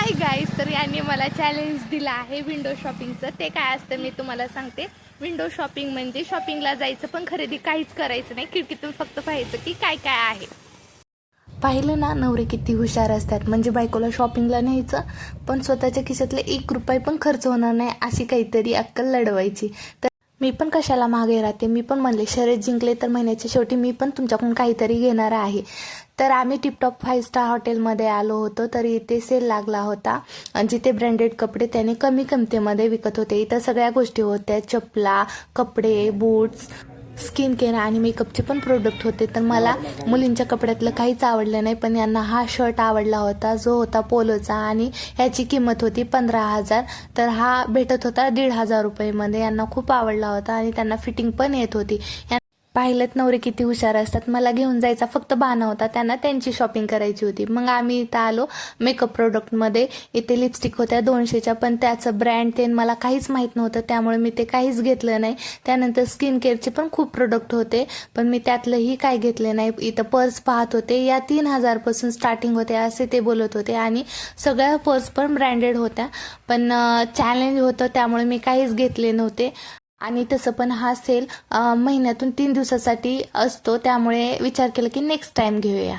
Hi guys, तर यांनी मला चॅलेंज दिलं आहे विंडो शॉपिंगचं. ते काय असतं मी तुम्हाला सांगते. विंडो शॉपिंग म्हणजे शॉपिंगला जायचं पण खरेदी काहीच करायचं नाही, खिडकीतून फक्त पाहायचं की काय काय आहे. पाहिलं ना, नवरे किती हुशार असतात. म्हणजे बायकोला शॉपिंगला न्यायचं पण स्वतःच्या खिशातले 1 रुपया पण खर्च होणार नाही अशी काहीतरी अक्कल लढवायची. तर मी पण कशाला मागे राहते. मी पण म्हणले शर्यत जिंकले तर महिन्याच्या शेवटी मी पण तुमच्याकडून काहीतरी घेणार आहे. तर आम्ही टिपटॉप 5 स्टार हॉटेलमध्ये आलो होतो. तर इथे सेल लागला होता जिथे ब्रँडेड कपडे त्याने कमी किमतीमध्ये विकत होते. इथं सगळ्या गोष्टी होत्या, चपला, कपडे, बूट्स, स्किन केअर आणि मेकअपचे पण प्रोडक्ट होते. तर मला मुलींच्या कपड्यातलं काहीच आवडलं नाही, पण यांना हा शर्ट आवडला होता जो होता पोलोचा आणि ह्याची किंमत होती 15,000. तर हा भेटत होता 1,500 रुपयेमध्ये. यांना खूप आवडला होता आणि त्यांना फिटिंग पण येत होती. पाहिलेत नवरे किती हुशार असतात. मला घेऊन जायचा फक्त बहाणा होता, त्यांना त्यांची शॉपिंग करायची होती. मग आम्ही इथं आलो मेकअप प्रोडक्टमध्ये. इथे लिपस्टिक होत्या 200च्या, पण त्याचं ब्रँड ते मला काहीच माहीत नव्हतं, त्यामुळे मी ते काहीच घेतलं नाही. त्यानंतर स्किन केअरचे पण खूप प्रोडक्ट होते, पण मी त्यातलंही काय घेतले नाही. इथं पर्स पाहत होते, या 3,000 पासून स्टार्टिंग होते असे ते बोलत होते आणि सगळ्या पर्स पण ब्रँडेड होत्या. पण चॅलेंज होतं त्यामुळे मी काहीच घेतले नव्हते. आणि तसं पण हा सेल महिन्यातून 3 दिवसासाठी असतो, त्यामुळे विचार केला की नेक्स्ट टाइम घेऊया.